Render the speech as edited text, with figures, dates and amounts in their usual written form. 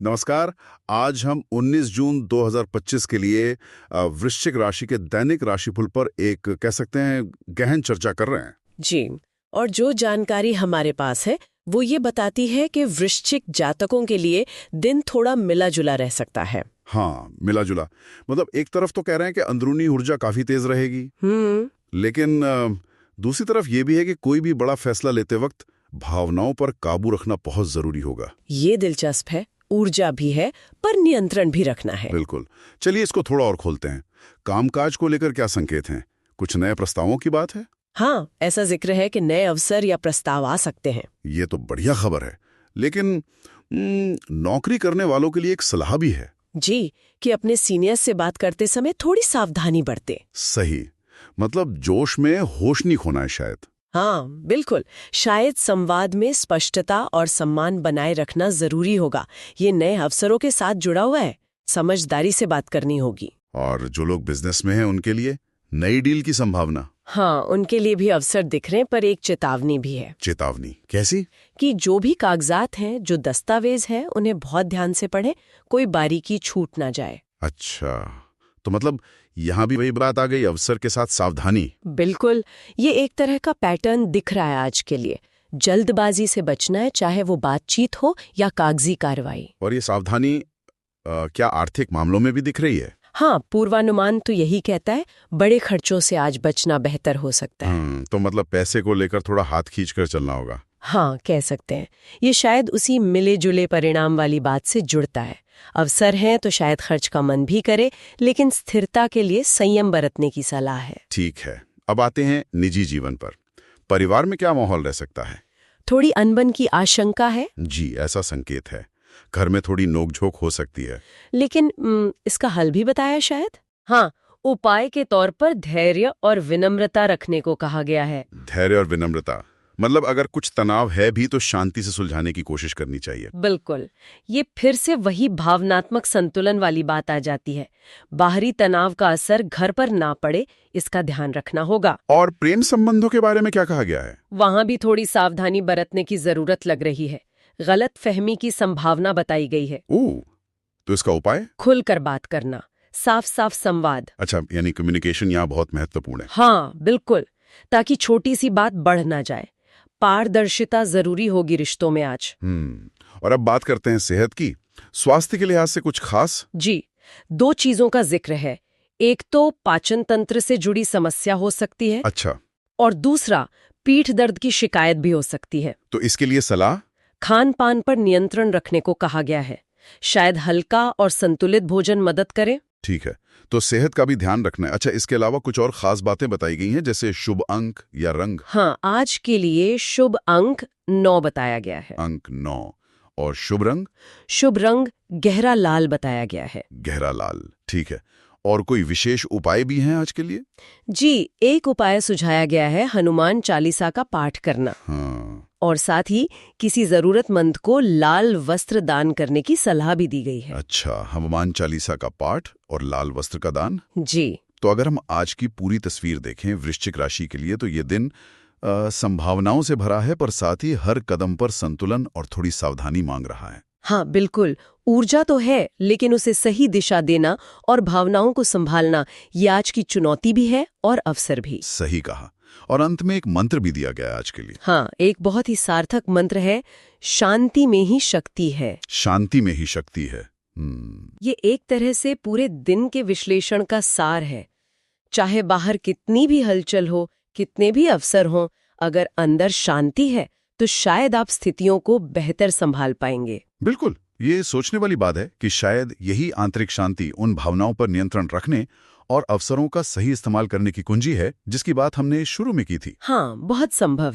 नमस्कार। आज हम 19 जून 2025 के लिए वृश्चिक राशि के दैनिक राशिफल पर एक कह सकते हैं गहन चर्चा कर रहे हैं। जी, और जो जानकारी हमारे पास है वो ये बताती है कि वृश्चिक जातकों के लिए दिन थोड़ा मिला जुला रह सकता है। हाँ, मिला जुला मतलब एक तरफ तो कह रहे हैं कि अंदरूनी ऊर्जा काफी तेज रहेगी, लेकिन दूसरी तरफ ये भी है कि कोई भी बड़ा फैसला लेते वक्त भावनाओं पर काबू रखना बहुत जरूरी होगा। ये दिलचस्प है। ऊर्जा भी है पर नियंत्रण भी रखना है। बिल्कुल। चलिए इसको थोड़ा और खोलते हैं। कामकाज को लेकर क्या संकेत हैं? कुछ नए प्रस्तावों की बात है? हाँ, ऐसा जिक्र है कि नए अवसर या प्रस्ताव आ सकते हैं। ये तो बढ़िया खबर है, लेकिन नौकरी करने वालों के लिए एक सलाह भी है। जी, कि अपने सीनियर्स से बात करते समय थोड़ी सावधानी बरते। सही, मतलब जोश में होश नहीं खोना है शायद। हाँ, बिल्कुल। शायद संवाद में स्पष्टता और सम्मान बनाए रखना जरूरी होगा। ये नए अवसरों के साथ जुड़ा हुआ है, समझदारी से बात करनी होगी। और जो लोग बिजनेस में हैं उनके लिए नई डील की संभावना? हाँ, उनके लिए भी अवसर दिख रहे हैं, पर एक चेतावनी भी है। चेतावनी कैसी? कि जो भी कागजात हैं, जो दस्तावेज हैं, उन्हें बहुत ध्यान से पढ़ें, कोई बारीकी छूट ना जाए। अच्छा, तो मतलब यहाँ भी वही बात आ गई, अवसर के साथ सावधानी। बिल्कुल, ये एक तरह का पैटर्न दिख रहा है आज के लिए। जल्दबाजी से बचना है, चाहे वो बातचीत हो या कागजी कार्रवाई। और ये सावधानी क्या आर्थिक मामलों में भी दिख रही है? हाँ, पूर्वानुमान तो यही कहता है, बड़े खर्चों से आज बचना बेहतर हो सकता है। तो मतलब पैसे को लेकर थोड़ा हाथ खींच कर चलना होगा। हाँ, कह सकते हैं। ये शायद उसी मिले जुले परिणाम वाली बात से जुड़ता है। अवसर हैं तो शायद खर्च का मन भी करे, लेकिन स्थिरता के लिए संयम बरतने की सलाह है। ठीक है, अब आते हैं निजी जीवन पर। परिवार में क्या माहौल रह सकता है? थोड़ी अनबन की आशंका है। जी, ऐसा संकेत है। घर में थोड़ी नोकझोंक हो सकती है। लेकिन इसका हल भी बताया शायद। हाँ, उपाय के तौर पर धैर्य और विनम्रता रखने को कहा गया है। धैर्य और विनम्रता मतलब अगर कुछ तनाव है भी तो शांति से सुलझाने की कोशिश करनी चाहिए। बिल्कुल, ये फिर से वही भावनात्मक संतुलन वाली बात आ जाती है। बाहरी तनाव का असर घर पर ना पड़े, इसका ध्यान रखना होगा। और प्रेम संबंधों के बारे में क्या कहा गया है? वहां भी थोड़ी सावधानी बरतने की जरूरत लग रही है। गलत फहमी की संभावना बताई गई है। ओह, तो इसका उपाय? खुलकर बात करना, साफ साफ संवाद। अच्छा, यानी कम्युनिकेशन यहाँ बहुत महत्वपूर्ण है। हाँ, बिल्कुल, ताकि छोटी सी बात बढ़ ना जाए। पारदर्शिता जरूरी होगी रिश्तों में आज। और अब बात करते हैं सेहत की। स्वास्थ्य के लिहाज से कुछ खास? जी, दो चीजों का जिक्र है। एक तो पाचन तंत्र से जुड़ी समस्या हो सकती है। अच्छा, और दूसरा पीठ दर्द की शिकायत भी हो सकती है। तो इसके लिए सलाह? खान पान पर नियंत्रण रखने को कहा गया है। शायद हल्का और संतुलित भोजन मदद करे। ठीक है, तो सेहत का भी ध्यान रखना है। अच्छा, इसके अलावा कुछ और खास बातें बताई गई हैं, जैसे शुभ अंक या रंग? हाँ, आज के लिए शुभ अंक 9 बताया गया है। अंक 9। और शुभ रंग? शुभ रंग गहरा लाल बताया गया है। गहरा लाल, ठीक है। और कोई विशेष उपाय भी हैं आज के लिए? जी, एक उपाय सुझाया गया है, हनुमान चालीसा का पाठ करना। हाँ। और साथ ही किसी जरूरतमंद को लाल वस्त्र दान करने की सलाह भी दी गई है। अच्छा, हनुमान चालीसा का पाठ और लाल वस्त्र का दान। जी, तो अगर हम आज की पूरी तस्वीर देखें वृश्चिक राशि के लिए, तो ये दिन संभावनाओं से भरा है, पर साथ ही हर कदम पर संतुलन और थोड़ी सावधानी मांग रहा है। हाँ, बिल्कुल। ऊर्जा तो है, लेकिन उसे सही दिशा देना और भावनाओं को संभालना, ये आज की चुनौती भी है और अवसर भी। सही कहा। और अंत में एक मंत्र भी दिया गया आज के लिए। हाँ, एक बहुत ही सार्थक मंत्र है, शांति में ही शक्ति है। शांति में ही शक्ति है। ये एक तरह से पूरे दिन के विश्लेषण का सार है। चाहे बाहर कितनी भी हलचल हो, कितने भी अवसर हों, अगर अंदर शांति है तो शायद आप स्थितियों को बेहतर संभाल पाएंगे। बिल्कुल, ये सोचने वाली बात है कि शायद यही आंतरिक शांति उन भावनाओं पर नियंत्रण रखने और अवसरों का सही इस्तेमाल करने की कुंजी है, जिसकी बात हमने शुरू में की थी। हाँ, बहुत संभव है।